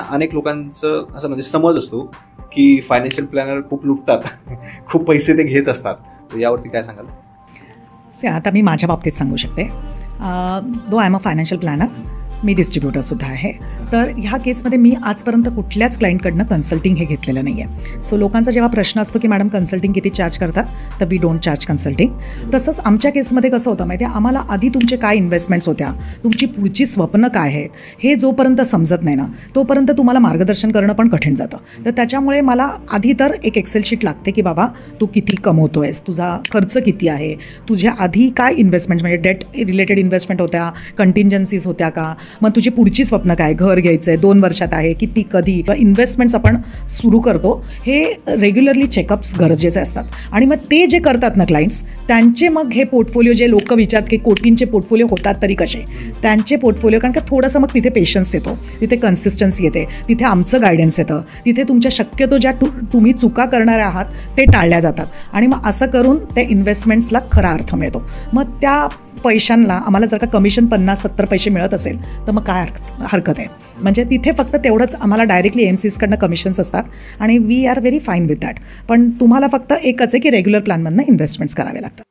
अनेक लोकांचं असं म्हणजे समज असतो की फायनान्शियल प्लॅनर खूप लुटतात, खूप पैसे ते घेत असतात. तर यावरती काय सांगाल? आता मी माझ्या बाबतीत सांगू शकते. दो I am a financial planner, मी डिस्ट्रीब्युटरसुद्धा आहे. तर ह्या केसमध्ये मी आजपर्यंत कुठल्याच क्लायंटकडनं कन्सल्टिंग हे घेतलेलं नाही आहे. सो लोकांचा जेव्हा प्रश्न असतो की मॅडम कन्सल्टिंग किती चार्ज करता, तर वी डोंट चार्ज कन्सल्टिंग. तसंच आमच्या केसमध्ये कसं होतं माहिती आहे, आम्हाला आधी तुमचे काय इन्व्हेस्टमेंट्स होत्या, तुमची पुढची स्वप्न काय आहेत, हे जोपर्यंत समजत नाही ना तोपर्यंत तुम्हाला मार्गदर्शन करणं पण कठीण जातं. तर त्याच्यामुळे मला आधी तर एक एक्सेल शीट लागते की बाबा तू किती कमवतो आहेस, तुझा खर्च किती आहे, तुझ्या आधी काय इन्व्हेस्टमेंट्स म्हणजे डेट रिलेटेड इन्व्हेस्टमेंट होत्या, कंटिंजन्सीज होत्या का, मग तुझी पुढची स्वप्न काय, घर घ्यायचं आहे 2 वर्षात आहे, किती, कधी इन्व्हेस्टमेंट्स आपण सुरू करतो, हे रेग्युलरली चेकअप्स गरजेचे असतात. आणि मग ते जे करतात ना क्लायंट्स, त्यांचे मग हे पोर्टफोलिओ जे लोक विचारतात की कोटींचे पोर्टफोलिओ होतात तरी कसे, त्यांचे पोर्टफोलिओ, कारण का थोडंसं मग तिथे पेशन्स येतो, तिथे कन्सिस्टन्सी येते, तिथे आमचं गायडन्स येतं, तिथे तुमच्या शक्यतो ज्या तुम्ही चुका करणारे आहात ते टाळल्या जातात. आणि मग असं करून त्या इन्व्हेस्टमेंट्सला खरा अर्थ मिळतो. मग त्या पैशांना आम्हाला जर का कमिशन 50-70 पैसे मिळत असेल तर मग काय हरकत आहे. म्हणजे तिथे फक्त तेवढंच आम्हाला डायरेक्टली एमसीजकडनं कमिशन्स असतात आणि we are very fine with that. पण तुम्हाला फक्त एकच आहे की रेग्युलर प्लॅनमधनं इन्व्हेस्टमेंट्स करावे लागतात.